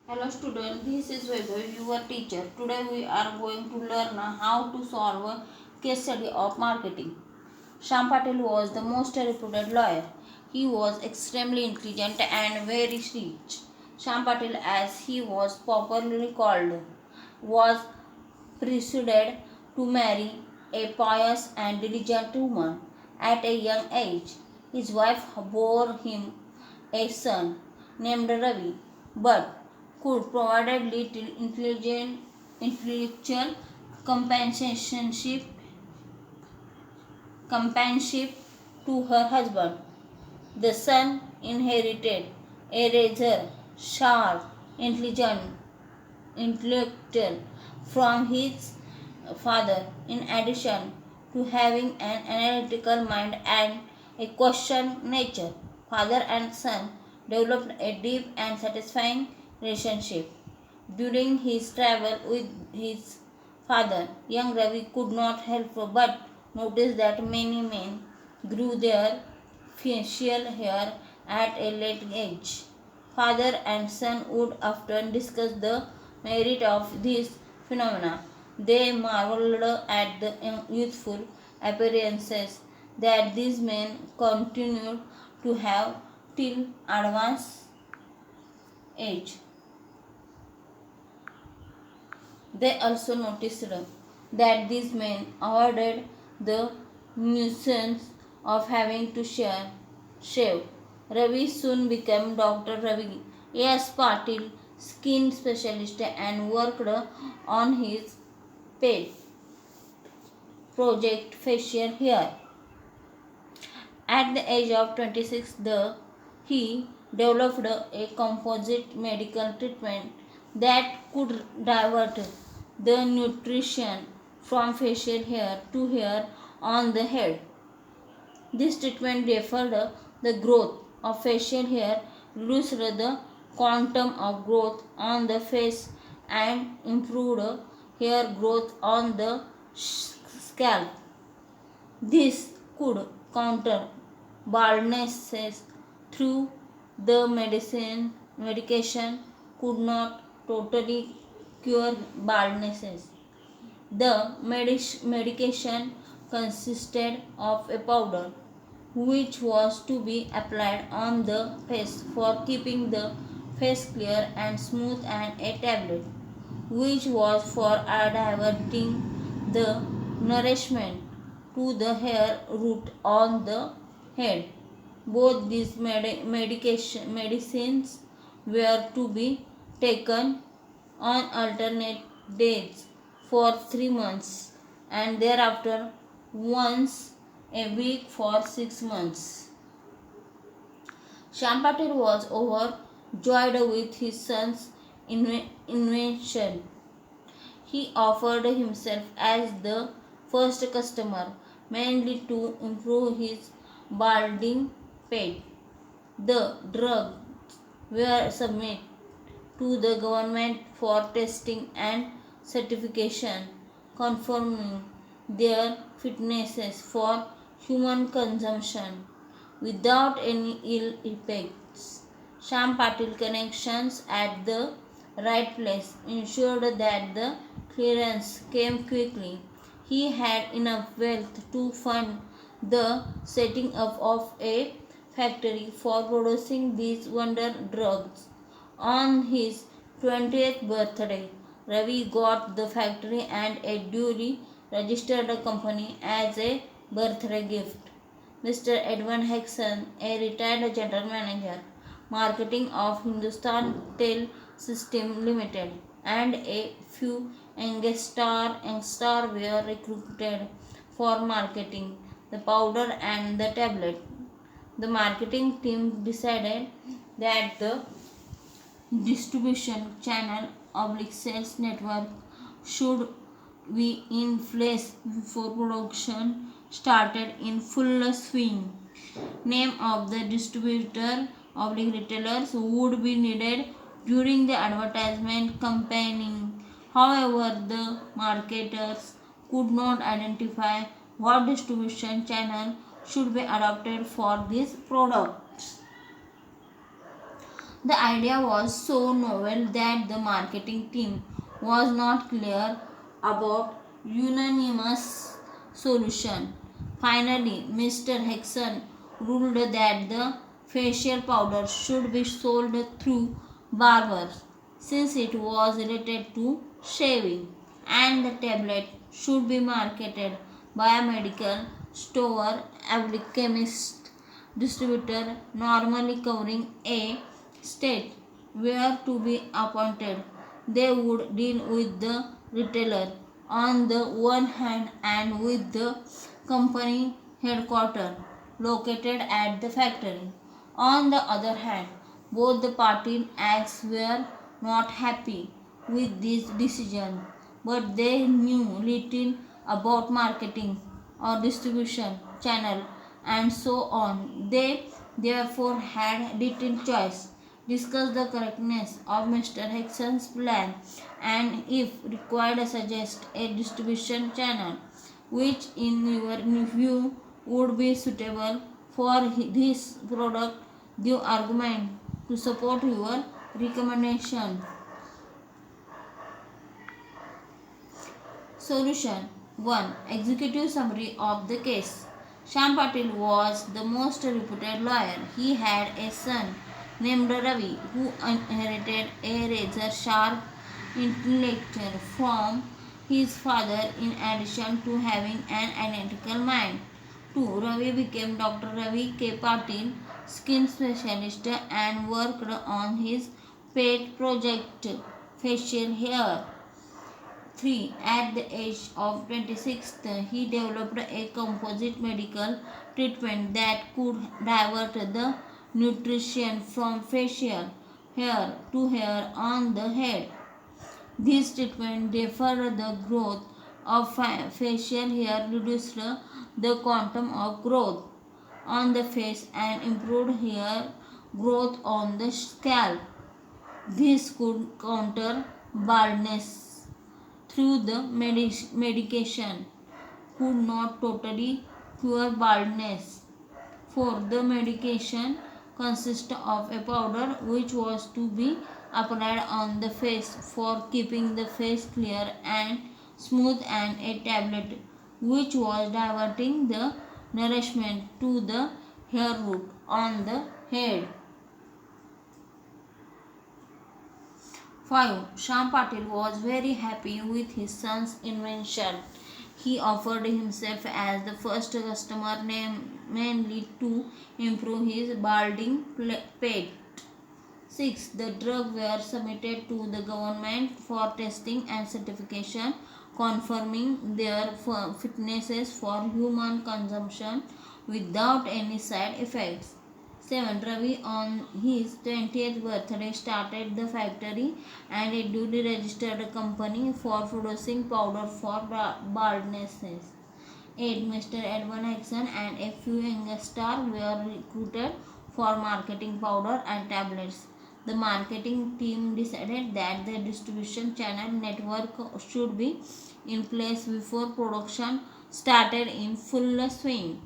Hello student, this is Vaibhav, your teacher. Today we are going to learn how to solve a case study of marketing. Shyam Patel was the most reputed lawyer. He was extremely intelligent and very rich. Shyam Patel, as he was popularly called, was persuaded to marry a pious and diligent woman at a young age. His wife bore him a son named Ravi, but could provide little intellectual companionship to her husband. The son inherited a rather sharp, intellectual from his father, in addition to having an analytical mind and a question nature. Father and son developed a deep and satisfying relationship. During his travel with his father, young Ravi could not help but notice that many men grew their facial hair at a late age. Father and son would often discuss the merit of this phenomena. They marveled at the youthful appearances that these men continued to have till advanced age. They also noticed that these men avoided the nuisance of having to shave. Ravi soon became Dr. Ravi S. Patil, skin specialist, and worked on his pet project facial hair. At the age of 26, he developed a composite medical treatment that could divert the nutrition from facial hair to hair on the head. This treatment deferred the growth of facial hair, reduced the quantum of growth on the face, and improved hair growth on the scalp. This could counter baldness through the medication could not totally cure baldness. The medication consisted of a powder which was to be applied on the face for keeping the face clear and smooth, and a tablet which was for diverting the nourishment to the hair root on the head. Both these medicines were to be taken on alternate days for 3 months, and thereafter once a week for 6 months. Shyam Patil was overjoyed with his son's invention. He offered himself as the first customer, mainly to improve his balding pet. The drugs were submitted to the government for testing and certification, confirming their fitnesses for human consumption without any ill effects. Shyam Patil connections at the right place ensured that the clearance came quickly. He had enough wealth to fund the setting up of a factory for producing these wonder drugs. On his 20th birthday, Ravi got the factory and a duly registered company as a birthday gift. Mr. Edwin Hexon, a retired general manager, marketing of Hindustan Tel System Limited, and a few youngstar were recruited for marketing the powder and the tablet. The marketing team decided that the distribution channel sales network should be in place before production started in full swing. Name of the distributor retailers would be needed during the advertisement campaigning. However, the marketers could not identify what distribution channel should be adopted for these products. The idea was so novel that the marketing team was not clear about unanimous solution. Finally, Mr. Hexon ruled that the facial powder should be sold through barbers since it was related to shaving, and the tablet should be marketed by a medical store, every chemist distributor normally covering a state were to be appointed. They would deal with the retailer on the one hand and with the company headquarters located at the factory. On the other hand, both the party acts were not happy with this decision, but they knew little about marketing or distribution channel and so on. They therefore had little choice. Discuss the correctness of Mr. Hexon's plan and if required suggest a distribution channel which in your view would be suitable for this product. Give argument to support your recommendation. Solution 1. Executive summary of the case. Shyam Patil was the most reputed lawyer. He had a son named Ravi who inherited a razor sharp intellect from his father in addition to having an identical mind. 2. Ravi became Dr. Ravi K. Patil, skin specialist, and worked on his pet project, facial hair. 3. At the age of 26, he developed a composite medical treatment that could divert the nutrition from facial hair to hair on the head. This treatment deferred the growth of facial hair, reduced the quantum of growth on the face, and improved hair growth on the scalp. This could counter baldness through the medication, could not totally cure baldness. 4. The medication consists of a powder which was to be applied on the face for keeping the face clear and smooth, and a tablet which was diverting the nourishment to the hair root on the head. 5. Shyam Patil was very happy with his son's invention. He offered himself as the first customer, mainly to improve his balding pet. 6. The drugs were submitted to the government for testing and certification, confirming their fitnesses for human consumption without any side effects. 7. Ravi on his 20th birthday started the factory and a duly registered company for producing powder for baldness. 8. Mr. Edwin Hexon and a few youngsters were recruited for marketing powder and tablets. The marketing team decided that the distribution channel network should be in place before production started in full swing.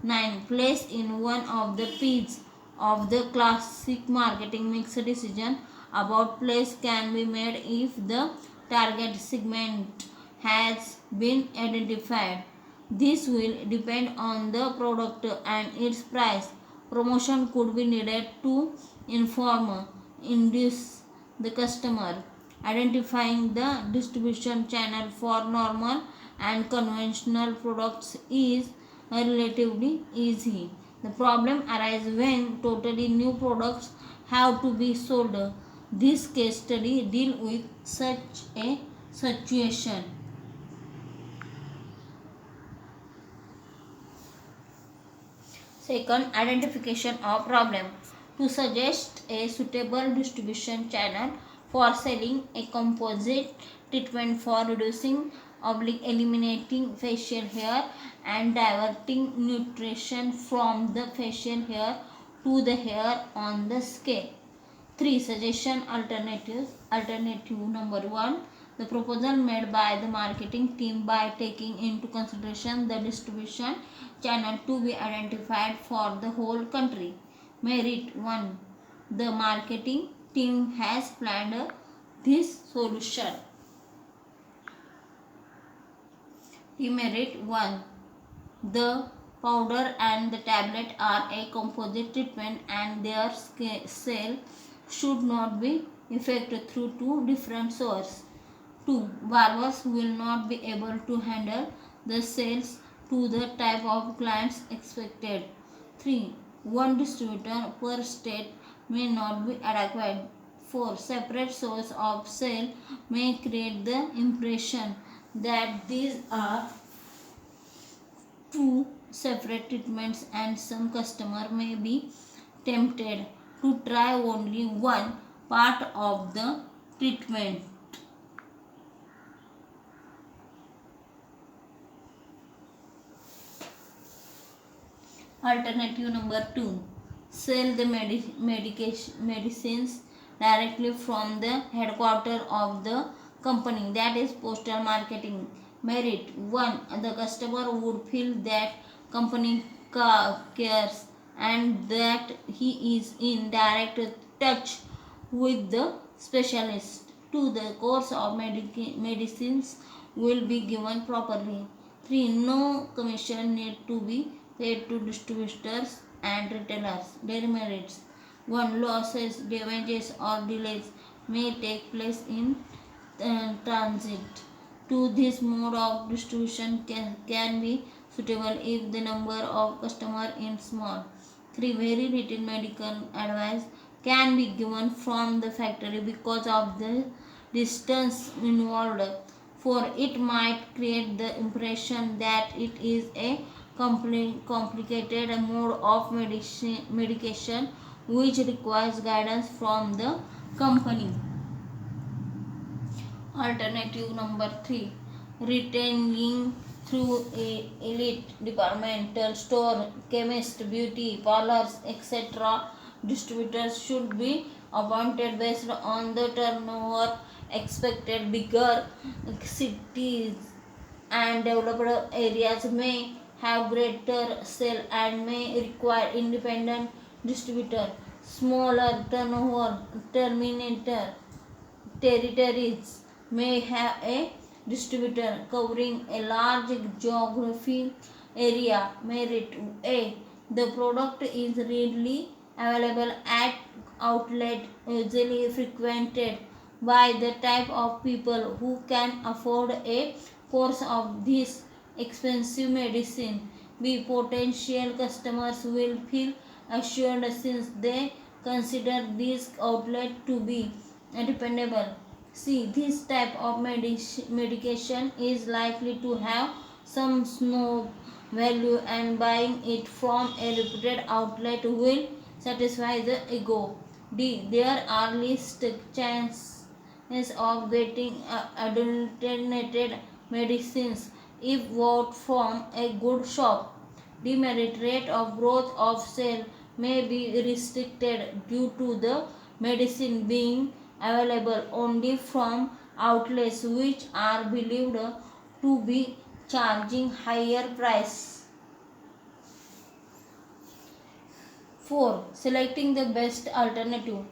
9. Place in one of the P's of the classic marketing mix. Decision about place can be made if the target segment has been identified. This will depend on the product and its price. Promotion could be needed to induce the customer. Identifying the distribution channel for normal and conventional products is relatively easy. The problem arises when totally new products have to be sold. This case study deals with such a situation. Second, identification of problem. To suggest a suitable distribution channel for selling a composite treatment for reducing eliminating facial hair and diverting nutrition from the facial hair to the hair on the scalp. 3. Suggestion alternatives. Alternative number 1. The proposal made by the marketing team by taking into consideration the distribution channel to be identified for the whole country. Merit 1. The marketing team has planned this solution. Demerit 1. The powder and the tablet are a composite treatment and their sale should not be effected through two different sources. 2. Barbers will not be able to handle the sales to the type of clients expected. 3. One distributor per state may not be adequate. 4. Separate source of sale may create the impression that these are two separate treatments and some customer may be tempted to try only one part of the treatment. Alternative number 2. Sell the medicines directly from the headquarters of the company, that is postal marketing. Merit 1. The customer would feel that company cares and that he is in direct touch with the specialist. 2. The course of medicines will be given properly. 3. No commission need to be paid to distributors and retailers. Demerits 1. Losses, damages or delays may take place in transit. 2. This mode of distribution can be suitable if the number of customers is small. 3. Very little medical advice can be given from the factory because of the distance involved. 4. It might create the impression that it is a complicated mode of medication which requires guidance from the company. Alternative number 3. Retailing through a elite departmental store, chemist, beauty parlors, etc. Distributors should be appointed based on the turnover expected. Bigger cities and developed areas may have greater sale and may require independent distributor. Smaller turnover terminator territories may have a distributor covering a large geography area. Merit A. The product is readily available at outlet usually frequented by the type of people who can afford a course of this expensive medicine. B. Potential customers will feel assured since they consider this outlet to be dependable. C. This type of medication is likely to have some snob value and buying it from a reputed outlet will satisfy the ego. D. There are least chances of getting adulterated medicines if bought from a good shop. Demerit rate of growth of sale may be restricted due to the medicine being available only from outlets which are believed to be charging higher price. 4. Selecting the best alternative.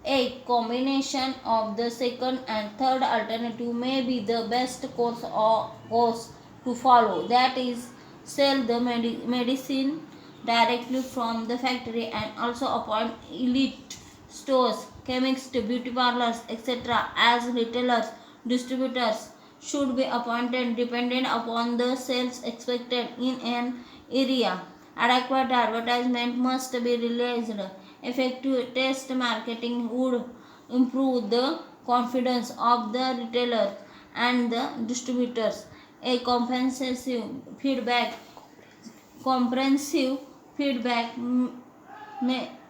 A combination of the second and third alternative may be the best course to follow. That is, sell the medicine directly from the factory and also appoint elite stores, chemists, beauty parlors, etc. as retailers. Distributors should be appointed dependent upon the sales expected in an area. Adequate advertisement must be released. Effective test marketing would improve the confidence of the retailers and the distributors. A comprehensive feedback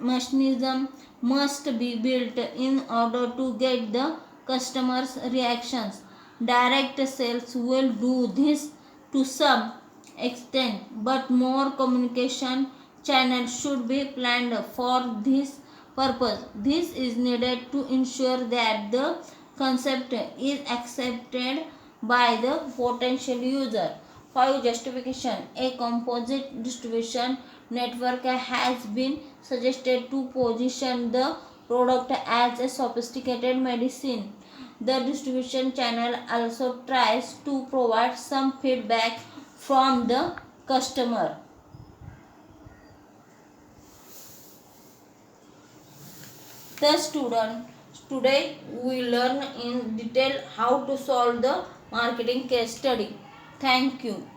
mechanism must be built in order to get the customers' reactions. Direct sales will do this to some extent, but more communication channels should be planned for this purpose. This is needed to ensure that the concept is accepted by the potential user. 5. Justification. A composite distribution network has been suggested to position the product as a sophisticated medicine. The distribution channel also tries to provide some feedback from the customer. The student, today we learn in detail how to solve the marketing case study. Thank you.